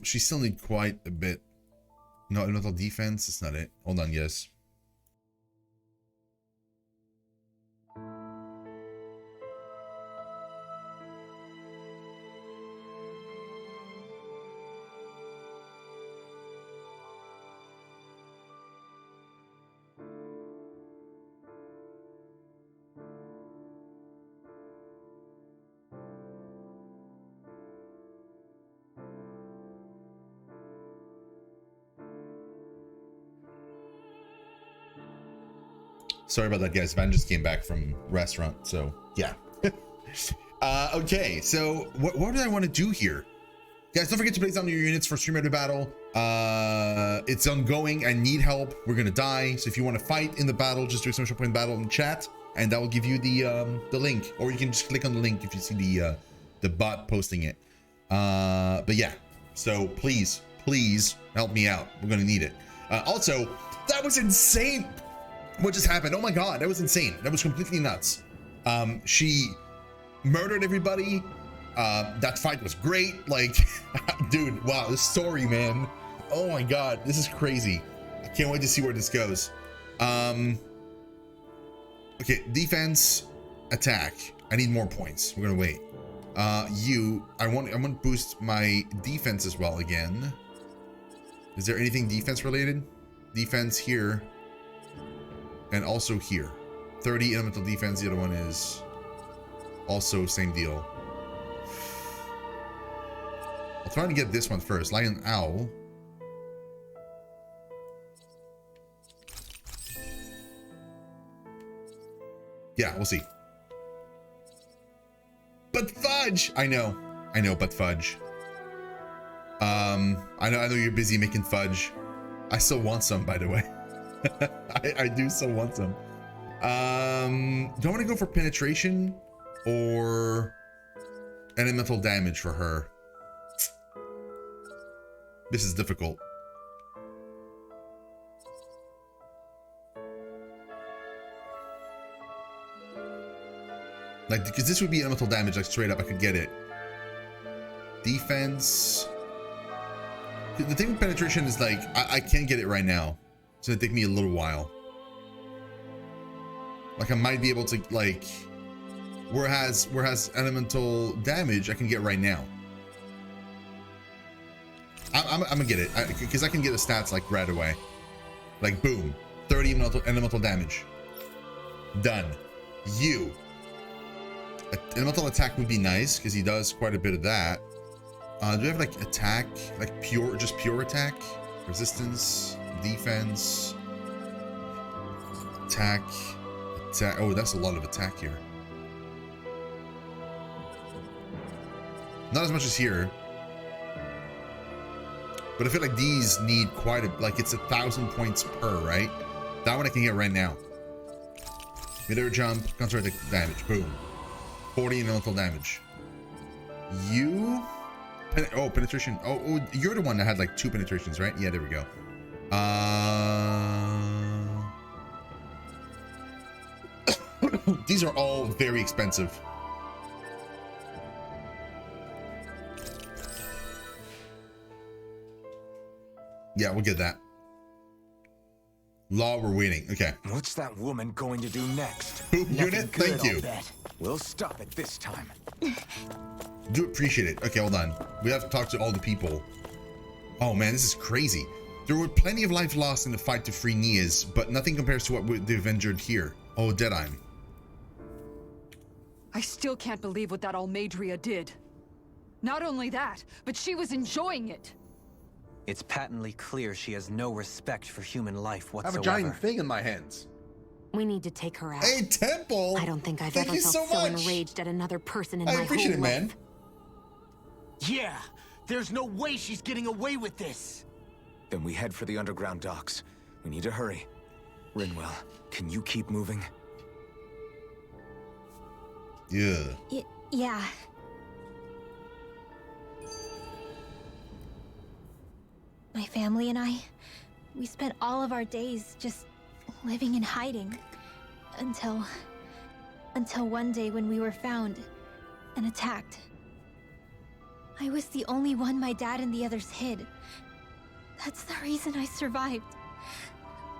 She still need quite a bit. No, elemental defense. That's not it. Hold on, yes. Sorry about that, guys. Van just came back from restaurant, so yeah. Okay, so what do I want to do here? Guys, don't forget to place down your units for stream ready battle. It's ongoing. I need help. We're gonna die. So if you want to fight in the battle, just do exclamation point battle in chat, and that will give you the link. Or you can just click on the link if you see the bot posting it. But yeah, so please help me out. We're gonna need it. Also, that was insane. What just happened? Oh my god, that was insane. That was completely nuts. She murdered everybody. That fight was great. Like, dude, wow, this story, man. Oh my god, this is crazy. I can't wait to see where this goes. Okay, defense, attack. I need more points. We're gonna wait. I want to boost my defense as well again. Is there anything defense related? Defense here. And also here. 30 elemental defense. The other one is also same deal. I'll try to get this one first. Lion Owl. Yeah, we'll see. But fudge! I know, but fudge. I know you're busy making fudge. I still want some, by the way. I do still want some. Do I want to go for penetration or elemental damage for her? This is difficult. Like, because this would be elemental damage, like straight up, I could get it. Defense. The thing with penetration is like, I can't get it right now. It's gonna take me a little while. Like I might be able to like, whereas elemental damage I can get right now. I'm gonna get it because I can get the stats like right away. Like boom, 30 elemental damage. Done. You. Elemental attack would be nice because he does quite a bit of that. Do we have like attack, like just pure attack, resistance, defense, attack. Oh, that's a lot of attack here. Not as much as here. But I feel like these need quite a, like it's 1,000 points per, right? That one I can get right now. Mid-air jump, counter damage, boom. 40 elemental damage. You? Penetration. Oh, you're the one that had like 2 penetrations, right? Yeah, there we go. These are all very expensive. Yeah, we'll get that. Law, we're waiting. Okay. What's that woman going to do next? Unit, thank you. We'll stop it this time. Do appreciate it. Okay, hold on. We have to talk to all the people. Oh man, this is crazy. There were plenty of life lost in the fight to free Nias, but nothing compares to what they've endured here. Oh, Deadeye. I still can't believe what that Almadria did. Not only that, but she was enjoying it. It's patently clear she has no respect for human life whatsoever. I have a giant thing in my hands. We need to take her out. Hey, Temple! I don't think I've ever felt so enraged at another person in my whole life. I appreciate it, man. Yeah, there's no way she's getting away with this. Then we head for the underground docks. We need to hurry. Rinwell, can you keep moving? Yeah. Yeah. My family and I, we spent all of our days just living in hiding until one day when we were found and attacked. I was the only one my dad and the others hid. That's the reason I survived.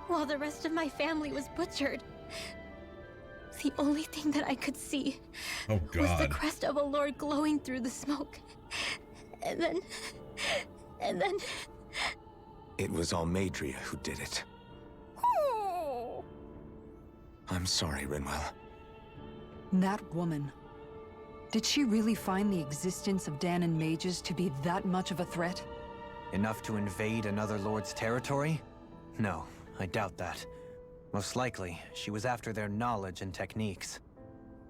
While the rest of my family was butchered. The only thing that I could see Oh was the God. crest of a lord glowing through the smoke. And then... It was Almadria who did it. I'm sorry, Rinwell. That woman. Did she really find the existence of Danon mages to be that much of a threat? Enough to invade another lord's territory? No, I doubt that. Most likely, she was after their knowledge and techniques.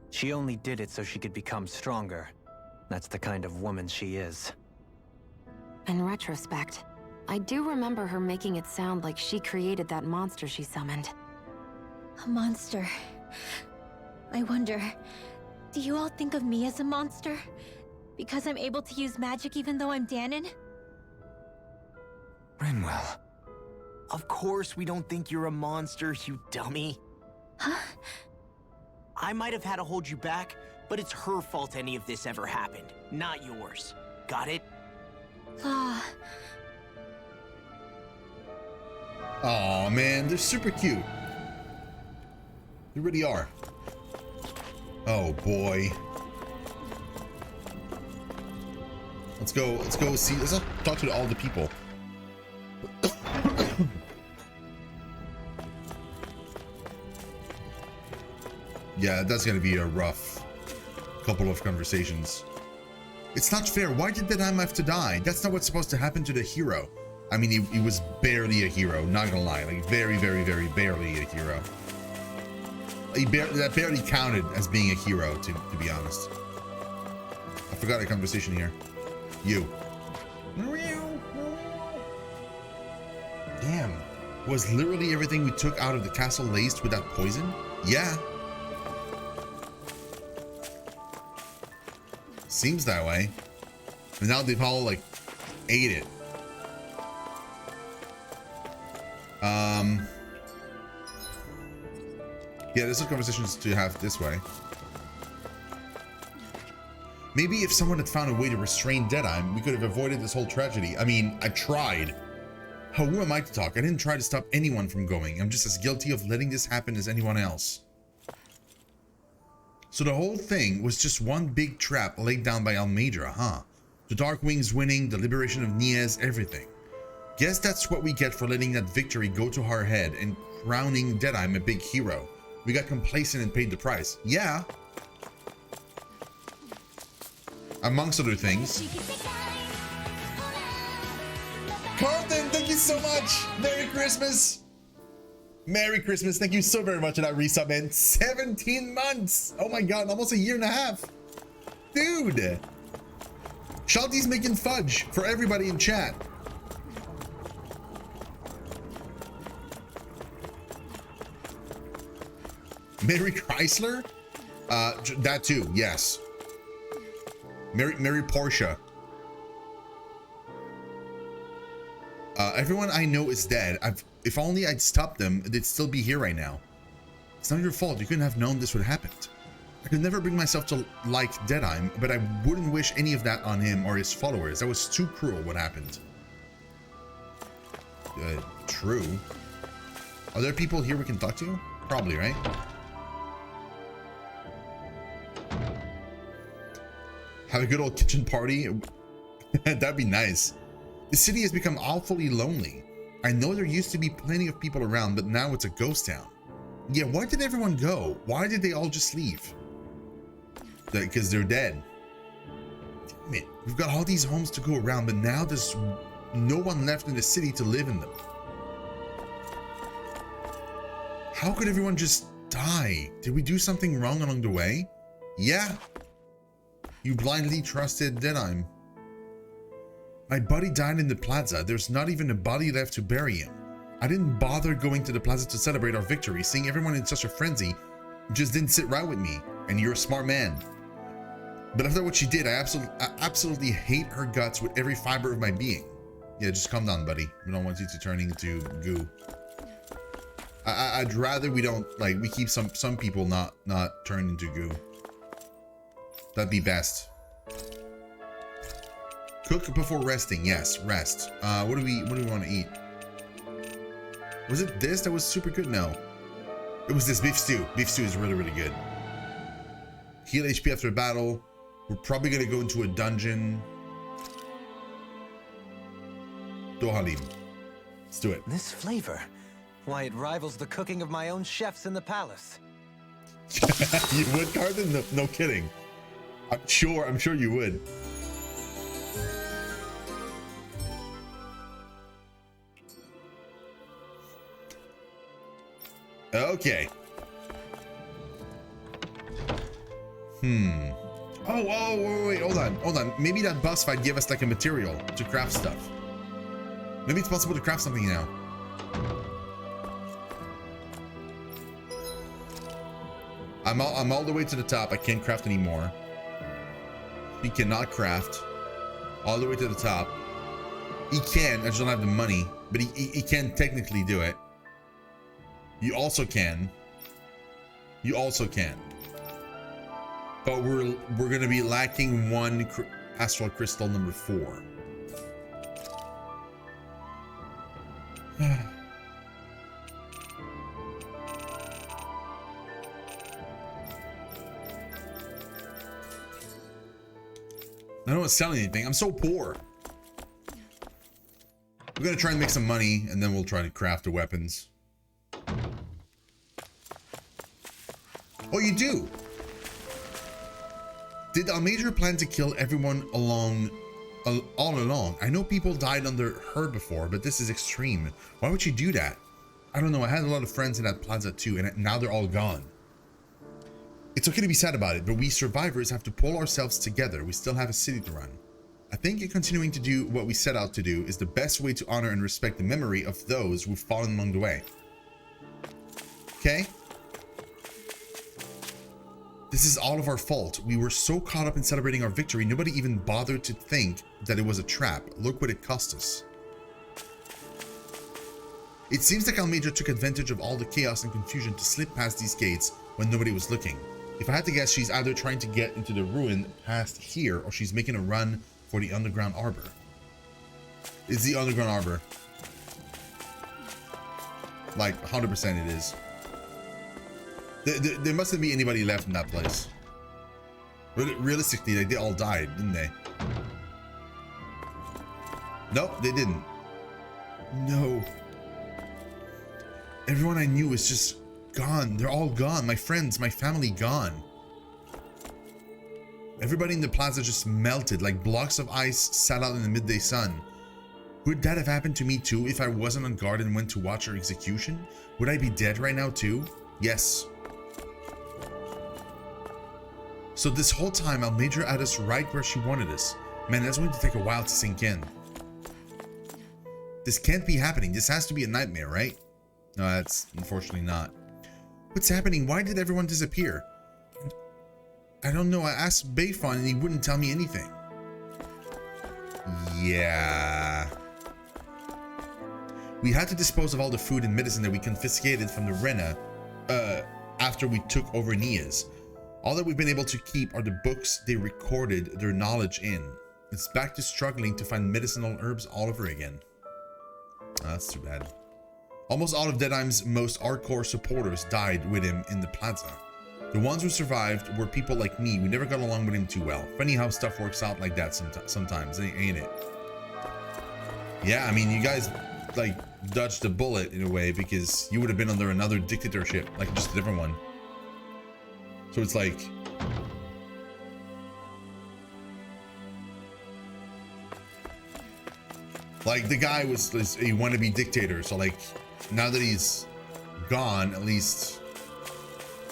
She only did it so she could become stronger. That's the kind of woman she is. In retrospect, I do remember her making it sound like she created that monster she summoned. A monster. I wonder, do you all think of me as a monster? Because I'm able to use magic even though I'm Danon? Rinwell. Of course we don't think you're a monster, you dummy. Huh? I might have had to hold you back, but it's her fault any of this ever happened, not yours. Got it? Law. Oh man, they're super cute. They really are. Oh boy. Let's go see, let's talk to all the people. Yeah, that's gonna be a rough couple of conversations. It's not fair. Why did Deadheim have to die? That's not what's supposed to happen to the hero. I mean, he was barely a hero, not gonna lie. Like, very, very, very barely a hero. That barely counted as being a hero, to be honest. I forgot a conversation here. You. Damn. Was literally everything we took out of the castle laced with that poison? Yeah. Seems that way. And now they've all, like, ate it. Yeah, there's some conversations to have this way. Maybe if someone had found a way to restrain Deadheim, we could have avoided this whole tragedy. I mean, I tried. Who am I to talk? I didn't try to stop anyone from going. I'm just as guilty of letting this happen as anyone else. So the whole thing was just one big trap laid down by Almadria, huh? The Dark Wings winning, the liberation of Niaz, everything. Guess that's what we get for letting that victory go to our head and crowning Deadheim a big hero. We got complacent and paid the price. Yeah. Amongst other things. Carlton, thank you so much. Merry Christmas. Merry Christmas. Thank you so very much for that resub, man. 17 months. Oh my God, almost a year and a half. Dude. Shalty's making fudge for everybody in chat. Mary Chrysler? That too, yes. Mary Porsche. Everyone I know is dead. If only I'd stopped them, they'd still be here right now. It's not your fault. You couldn't have known this would happen. I could never bring myself to like Deadheim, but I wouldn't wish any of that on him or his followers. That was too cruel what happened. True. Are there people here we can talk to? Probably, right? Have a good old kitchen party. That'd be nice. The city has become awfully lonely. I know there used to be plenty of people around, but now it's a ghost town. Yeah, why did everyone go? Why did they all just leave? Because they're dead. Damn it. We've got all these homes to go around, but now there's no one left in the city to live in them. How could everyone just die? Did we do something wrong along the way? Yeah. You blindly trusted Deadheim. My buddy died in the plaza. There's not even a body left to bury him. I didn't bother going to the plaza to celebrate our victory. Seeing everyone in such a frenzy just didn't sit right with me. And you're a smart man. But after what she did, I absolutely hate her guts with every fiber of my being. Yeah, just calm down, buddy. We don't want you to turn into goo. I'd rather we don't, like, we keep some people not turned into goo. That'd be best. Cook before resting. Yes, rest. What do we want to eat? Was it this that was super good? No. It was this beef stew. Beef stew is really, really good. Heal HP after a battle. We're probably going to go into a dungeon. Dohalim. Let's do it. This flavor. Why, it rivals the cooking of my own chefs in the palace. You would, Carden? No, no kidding. I'm sure you would. Okay. Oh, wait, hold on. Maybe that boss fight gave us like a material to craft stuff. Maybe it's possible to craft something now. I'm all the way to the top. I can't craft anymore. He cannot craft. All the way to the top. He can, I just don't have the money. But he can technically do it. You also can. You also can. But we're gonna be lacking one astral crystal number 4. I don't want to sell anything. I'm so poor. We're gonna try and make some money, and then we'll try to craft the weapons. Oh, you do? Did Almajor plan to kill everyone all along? I know people died under her before, but this is extreme. Why would she do that? I don't know. I had a lot of friends in that plaza too, and now they're all gone. It's okay to be sad about it, but we survivors have to pull ourselves together. We still have a city to run. I think continuing to do what we set out to do is the best way to honor and respect the memory of those who've fallen along the way. Okay? This is all of our fault. We were so caught up in celebrating our victory, nobody even bothered to think that it was a trap. Look what it cost us. It seems like Almajor took advantage of all the chaos and confusion to slip past these gates when nobody was looking. If I had to guess, she's either trying to get into the ruin past here, or she's making a run for the underground arbor. It's the underground arbor. Like 100% it is. There mustn't be anybody left in that place. Realistically, like, they all died, didn't they? Nope, they didn't. No. Everyone I knew is just gone. They're all gone. My friends, my family, gone. Everybody in the plaza just melted like blocks of ice sat out in the midday sun. Would that have happened to me too if I wasn't on guard and went to watch her execution? Would I be dead right now too? Yes. So this whole time, Almajor had us right where she wanted us. Man, that's going to take a while to sink in. This can't be happening. This has to be a nightmare, right? No, that's unfortunately not. What's happening? Why did everyone disappear? I don't know. I asked Bayfon and he wouldn't tell me anything. Yeah. We had to dispose of all the food and medicine that we confiscated from the Rena after we took over Nia's. All that we've been able to keep are the books they recorded their knowledge in. It's back to struggling to find medicinal herbs all over again. Oh, that's too bad. Almost all of Deadheim's most hardcore supporters died with him in the plaza. The ones who survived were people like me. We never got along with him too well. Funny how stuff works out like that sometimes, ain't it? Yeah, I mean, you guys like dodged a bullet in a way, because you would have been under another dictatorship, like just a different one. So it's like, the guy was a wannabe dictator. So like, now that he's gone, at least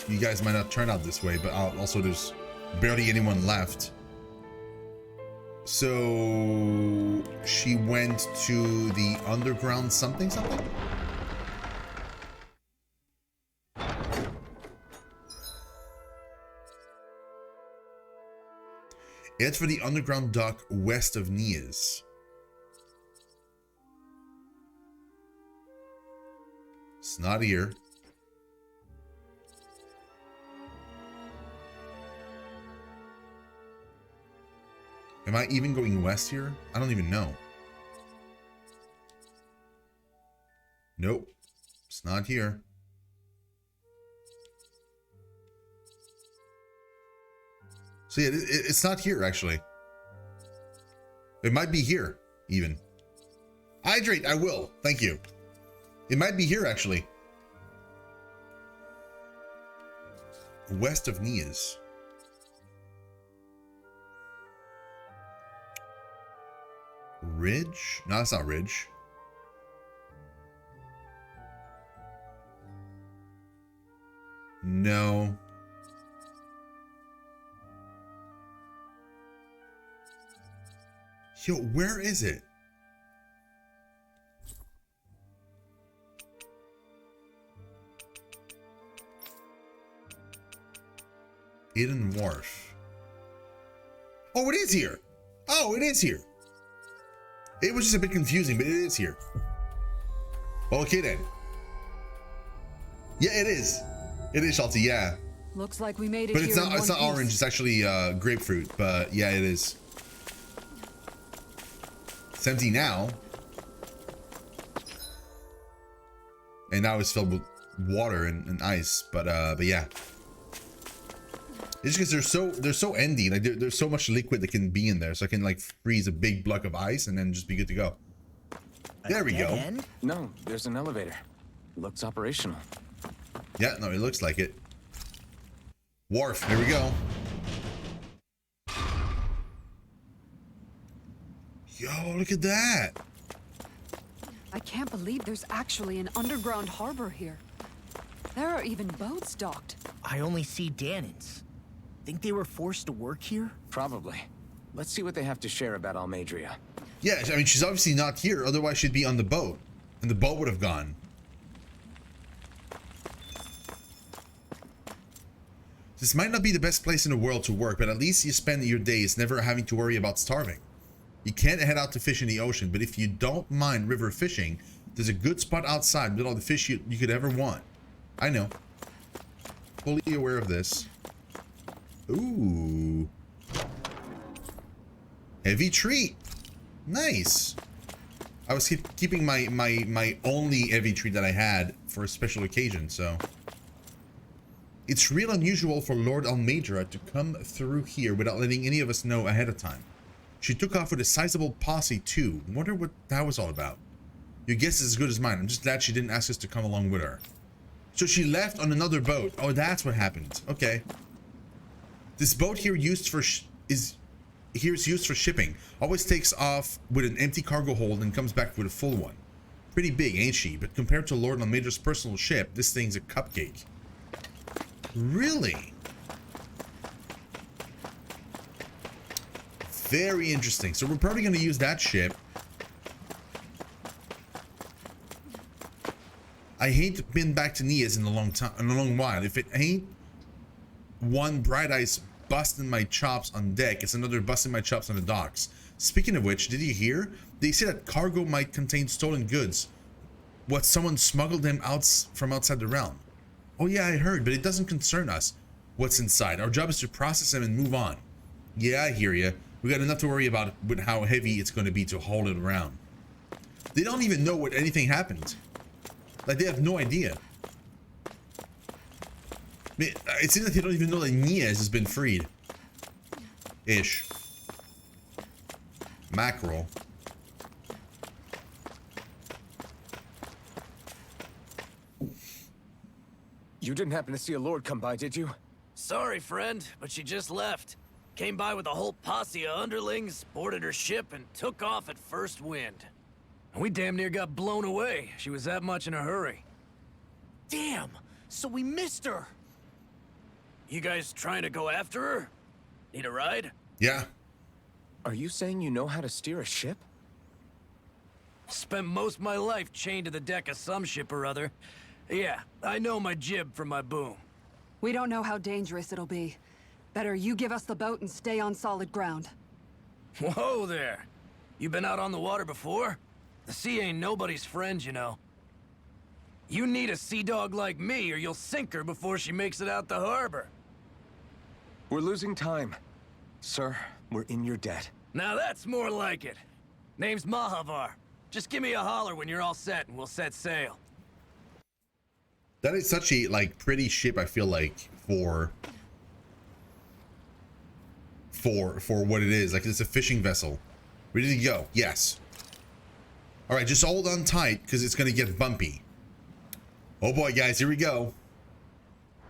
you guys might not turn out this way, but also there's barely anyone left. So she went to the underground something. It's for the underground dock west of Nia's. It's not here. Am I even going west here? I don't even know. Nope. It's not here. So yeah, it's not here actually. It might be here even. Hydrate, I will. Thank you. It might be here actually. West of Nias. Ridge? No, that's not Ridge. No. Yo, where is it? Eden Wharf. Oh, it is here. Oh, it is here. It was just a bit confusing, but it is here. Okay then. Yeah, it is. It is salty, yeah. Looks like we made it. But here it's not orange, it's actually grapefruit, but yeah, it is. It's empty now. And now it's filled with water and ice, but yeah. It's just because they're so endy, like there's so much liquid that can be in there, so I can like freeze a big block of ice and then just be good to go. There we go. End? No, there's an elevator. Looks operational. Yeah, no, it looks like it. Wharf, there we go. Yo, look at that. I can't believe there's actually an underground harbor here. There are even boats docked. I only see Danans. Think they were forced to work here? Probably. Let's see what they have to share about Almadria. Yeah, I mean, she's obviously not here, otherwise she'd be on the boat. And the boat would have gone. This might not be the best place in the world to work, but at least you spend your days never having to worry about starving. You can't head out to fish in the ocean, but if you don't mind river fishing, there's a good spot outside with all the fish you could ever want. I know. Fully aware of this. Ooh. Heavy treat. Nice. I was keeping my only heavy treat that I had for a special occasion, so. It's real unusual for Lord Almadra to come through here without letting any of us know ahead of time. She took off with a sizable posse too. Wonder what that was all about. Your guess is as good as mine. I'm just glad she didn't ask us to come along with her. So she left on another boat. Oh, that's what happened. Okay. This boat here used for is used for shipping. Always takes off with an empty cargo hold and comes back with a full one. Pretty big, ain't she? But compared to Lord Almadra's personal ship, this thing's a cupcake. Really? Very interesting. So we're probably going to use that ship. I ain't been back to Nias in a long while. If it ain't one Bright Eyes busting my chops on deck, it's another busting my chops on the docks. Speaking of which, did you hear? They say that cargo might contain stolen goods. What, someone smuggled them out from outside the realm? Oh yeah, I heard, but it doesn't concern us what's inside. Our job is to process them and move on. Yeah, I hear you. We got enough to worry about with how heavy it's going to be to haul it around. They don't even know what anything happened. Like, they have no idea. It seems like they don't even know that Nias has been freed. Ish. Mackerel. You didn't happen to see a lord come by, did you? Sorry, friend, but she just left. Came by with a whole posse of underlings, boarded her ship, and took off at first wind. We damn near got blown away. She was that much in a hurry. Damn! So we missed her! You guys trying to go after her? Need a ride? Yeah. Are you saying you know how to steer a ship? Spent most of my life chained to the deck of some ship or other. Yeah, I know my jib from my boom. We don't know how dangerous it'll be. Better you give us the boat and stay on solid ground. Whoa there! You been out on the water before? The sea ain't nobody's friend, you know. You need a sea dog like me, or you'll sink her before she makes it out the harbor. We're losing time. Sir, we're in your debt. Now that's more like it. Name's Mahavar. Just give me a holler when you're all set and we'll set sail. That is such a like pretty ship, I feel like, for what it is. Like, it's a fishing vessel. Ready to go. Yes. All right, just hold on tight because it's gonna get bumpy. Oh boy, guys, here we go.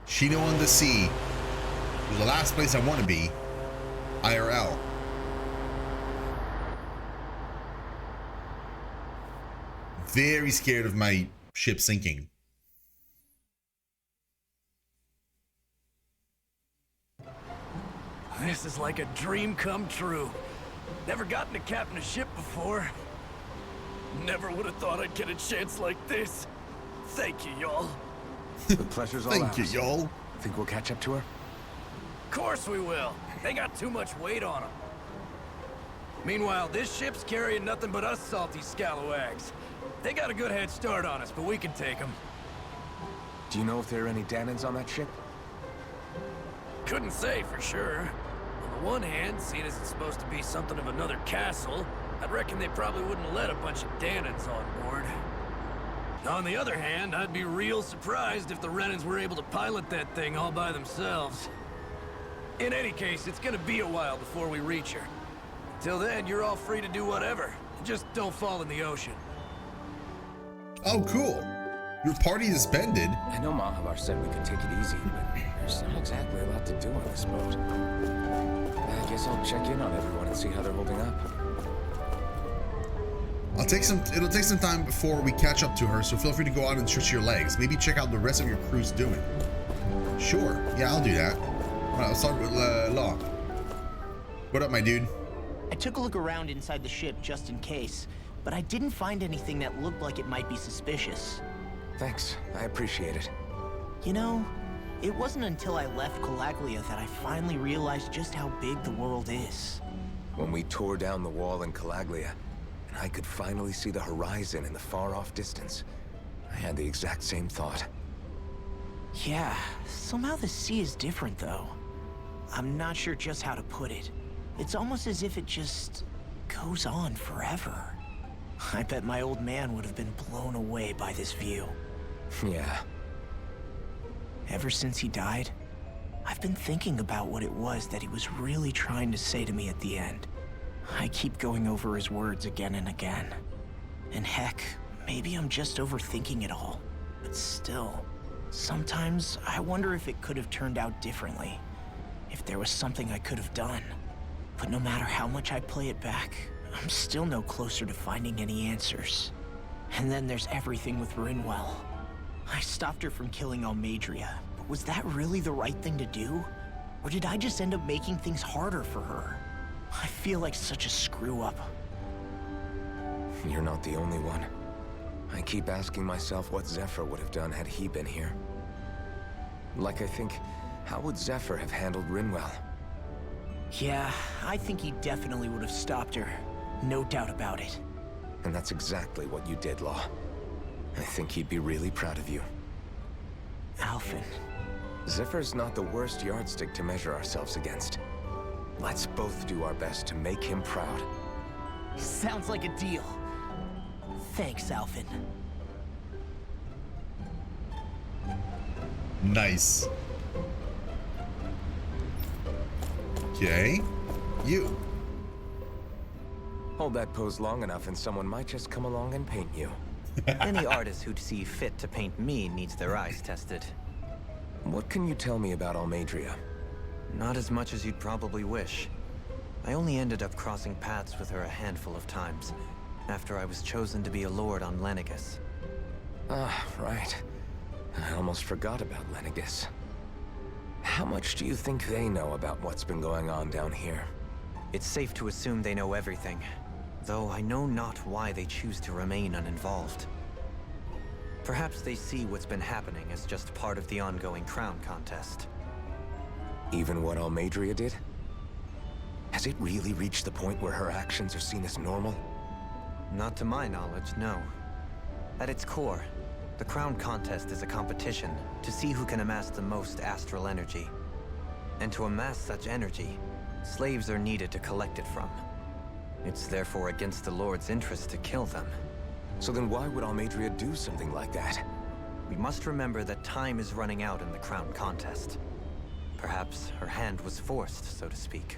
Shino on the sea. The last place I want to be. IRL. Very scared of my ship sinking. This is like a dream come true. Never gotten to captain a ship before. Never would have thought I'd get a chance like this. Thank you, y'all. The pleasure's all ours. Thank you, y'all. Think we'll catch up to her? Of course we will. They got too much weight on them. Meanwhile, this ship's carrying nothing but us salty scalawags. They got a good head start on us, but we can take them. Do you know if there are any Danans on that ship? Couldn't say for sure. On the one hand, seeing as it's supposed to be something of another castle, I'd reckon they probably wouldn't let a bunch of Danans on board. On the other hand, I'd be real surprised if the Renans were able to pilot that thing all by themselves. In any case, it's gonna be a while before we reach her. Till then, you're all free to do whatever. Just don't fall in the ocean. Oh, cool. Your party is bended. I know Mahavar said we could take it easy, but there's not exactly a lot to do on this boat. I guess I'll check in on everyone and see how they're holding up. It'll take some time before we catch up to her, so feel free to go out and stretch your legs. Maybe check out the rest of your crew's doing. Sure. Yeah, I'll do that. All right, I'll start with Law. What up, my dude? I took a look around inside the ship just in case, but I didn't find anything that looked like it might be suspicious. Thanks. I appreciate it. You know, it wasn't until I left Calaglia that I finally realized just how big the world is. When we tore down the wall in Calaglia, and I could finally see the horizon in the far-off distance, I had the exact same thought. Yeah, somehow the sea is different, though. I'm not sure just how to put it. It's almost as if it just goes on forever. I bet my old man would have been blown away by this view. Yeah. Ever since he died, I've been thinking about what it was that he was really trying to say to me at the end. I keep going over his words again and again. And heck, maybe I'm just overthinking it all. But still, sometimes I wonder if it could have turned out differently. If there was something I could have done. But no matter how much I play it back, I'm still no closer to finding any answers. And then there's everything with Rinwell. I stopped her from killing Almadria, but was that really the right thing to do? Or did I just end up making things harder for her? I feel like such a screw-up. You're not the only one. I keep asking myself what Zephyr would have done had he been here. Like, I think, how would Zephyr have handled Rinwell? Yeah, I think he definitely would have stopped her. No doubt about it. And that's exactly what you did, Law. I think he'd be really proud of you. Alphen. Zephyr's not the worst yardstick to measure ourselves against. Let's both do our best to make him proud. Sounds like a deal. Thanks, Alphen. Nice. Okay. You. Hold that pose long enough and someone might just come along and paint you. Any artist who'd see fit to paint me needs their eyes tested. What can you tell me about Almadria? Not as much as you'd probably wish. I only ended up crossing paths with her a handful of times, after I was chosen to be a lord on Lenegus. Ah, right. I almost forgot about Lenegus. How much do you think they know about what's been going on down here? It's safe to assume they know everything, though I know not why they choose to remain uninvolved. Perhaps they see what's been happening as just part of the ongoing crown contest. Even what Almadria did? Has it really reached the point where her actions are seen as normal? Not to my knowledge, no. At its core, the crown contest is a competition to see who can amass the most astral energy. And to amass such energy, slaves are needed to collect it from. It's therefore against the Lord's interest to kill them. So then why would Almadria do something like that? We must remember that time is running out in the crown contest. Perhaps her hand was forced, so to speak.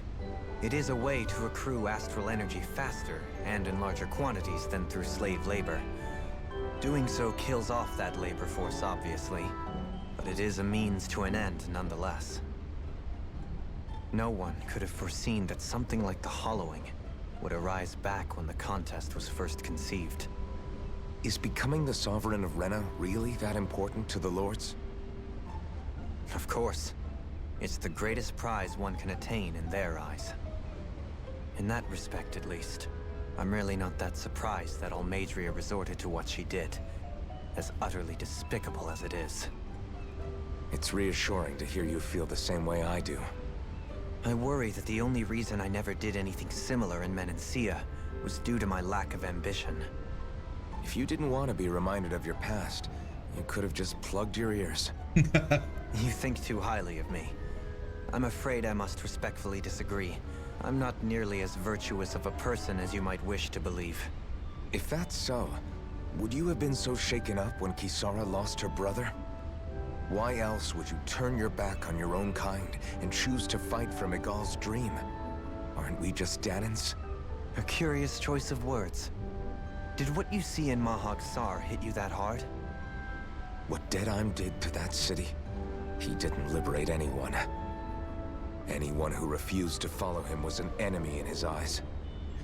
It is a way to accrue astral energy faster and in larger quantities than through slave labor. Doing so kills off that labor force, obviously, but it is a means to an end nonetheless. No one could have foreseen that something like the Hollowing would arise back when the contest was first conceived. Is becoming the Sovereign of Rena really that important to the Lords? Of course. It's the greatest prize one can attain in their eyes. In that respect, at least, I'm really not that surprised that Almadria resorted to what she did, as utterly despicable as it is. It's reassuring to hear you feel the same way I do. I worry that the only reason I never did anything similar in Menancia was due to my lack of ambition. If you didn't want to be reminded of your past, you could have just plugged your ears. You think too highly of me. I'm afraid I must respectfully disagree. I'm not nearly as virtuous of a person as you might wish to believe. If that's so, would you have been so shaken up when Kisara lost her brother? Why else would you turn your back on your own kind and choose to fight for Miguel's dream? Aren't we just Danans? A curious choice of words. Did what you see in Mahag Sar hit you that hard? What Deadheim did to that city, he didn't liberate anyone. Anyone who refused to follow him was an enemy in his eyes.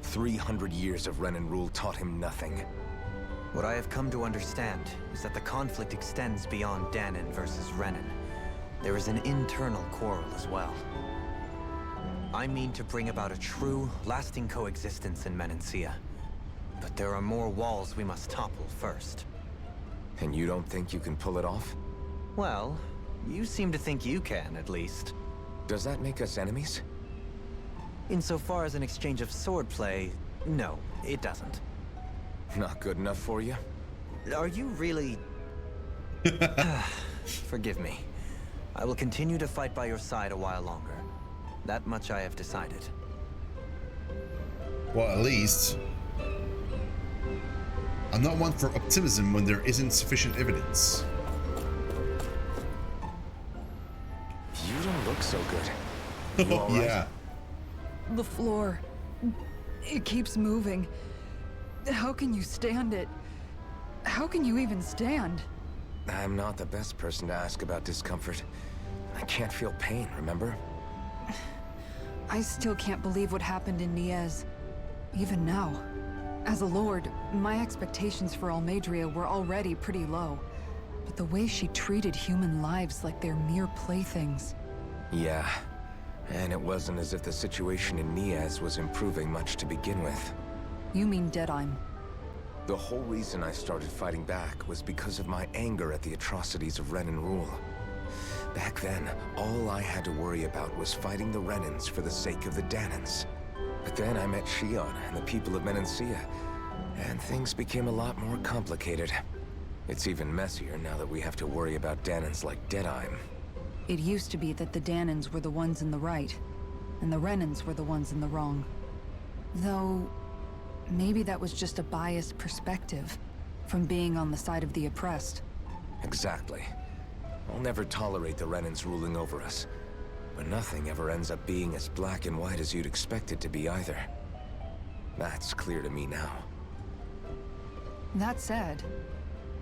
300 years of Renan rule taught him nothing. What I have come to understand is that the conflict extends beyond Danan versus Renan. There is an internal quarrel as well. I mean to bring about a true, lasting coexistence in Menancia. But there are more walls we must topple first. And you don't think you can pull it off? Well, you seem to think you can, at least. Does that make us enemies? Insofar as an exchange of swordplay, no, it doesn't. Not good enough for you? Are you really... Forgive me. I will continue to fight by your side a while longer. That much I have decided. Well, at least I'm not one for optimism when there isn't sufficient evidence. You don't look so good. You all right? Yeah. The floor. It keeps moving. How can you stand it? How can you even stand? I'm not the best person to ask about discomfort. I can't feel pain, remember? I still can't believe what happened in Niez. Even now. As a lord, my expectations for Almadria were already pretty low. But the way she treated human lives like they're mere playthings. Yeah. And it wasn't as if the situation in Niez was improving much to begin with. You mean Deadheim? The whole reason I started fighting back was because of my anger at the atrocities of Renan rule. Back then, all I had to worry about was fighting the Renans for the sake of the Danans. But then I met Shion and the people of Menancia, and things became a lot more complicated. It's even messier now that we have to worry about Danans like Deadheim. It used to be that the Danans were the ones in the right, and the Renans were the ones in the wrong. Though, maybe that was just a biased perspective from being on the side of the oppressed. Exactly. I'll never tolerate the Renans ruling over us. But nothing ever ends up being as black and white as you'd expect it to be either. That's clear to me now. That said,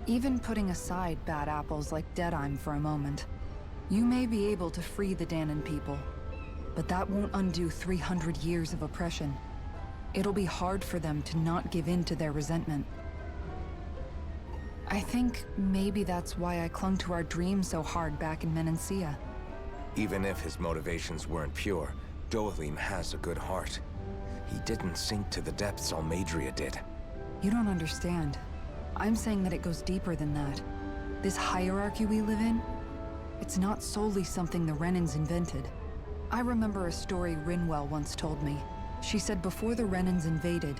even putting aside bad apples like Deadheim for a moment, you may be able to free the Danan people. But that won't undo 300 years of oppression. It'll be hard for them to not give in to their resentment. I think maybe that's why I clung to our dream so hard back in Menancia. Even if his motivations weren't pure, Dohalim has a good heart. He didn't sink to the depths Almadria did. You don't understand. I'm saying that it goes deeper than that. This hierarchy we live in, it's not solely something the Renans invented. I remember a story Rinwell once told me. She said before the Renans invaded,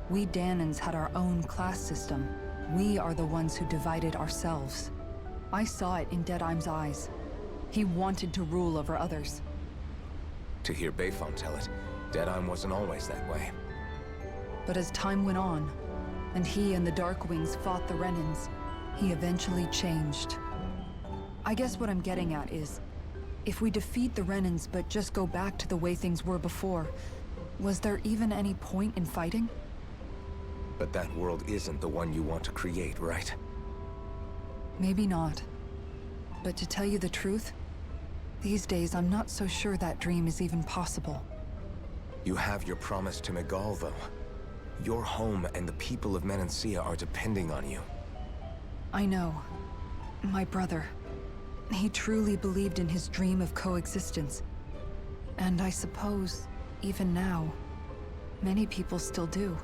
we Danans had our own class system. We are the ones who divided ourselves. I saw it in Deadheim's eyes. He wanted to rule over others. To hear Bayfon tell it, Deadheim wasn't always that way. But as time went on, and he and the Darkwings fought the Renans, he eventually changed. I guess what I'm getting at is, if we defeat the Renans but just go back to the way things were before, was there even any point in fighting? But that world isn't the one you want to create, right? Maybe not. But to tell you the truth, these days I'm not so sure that dream is even possible. You have your promise to Miguel, though. Your home and the people of Menancia are depending on you. I know. My brother. He truly believed in his dream of coexistence. And I suppose, even now, many people still do.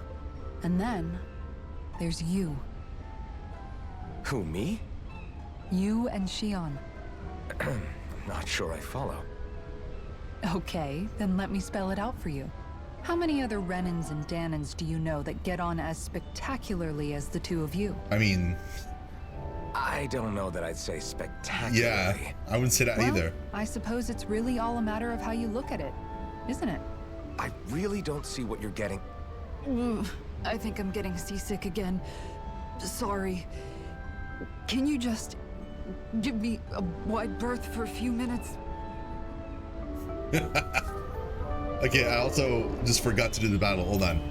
And then, there's you. Who, me? You and Shion. Not sure I follow. Okay, then let me spell it out for you. How many other Renans and Danans do you know that get on as spectacularly as the two of you? I mean, I don't know that I'd say spectacularly. yeah, I wouldn't say that either. I suppose it's really all a matter of how you look at it, isn't it? I really don't see what you're getting. I think I'm getting seasick again. Sorry. Can you just give me a wide berth for a few minutes? Okay, I also just forgot to do the battle. Hold on.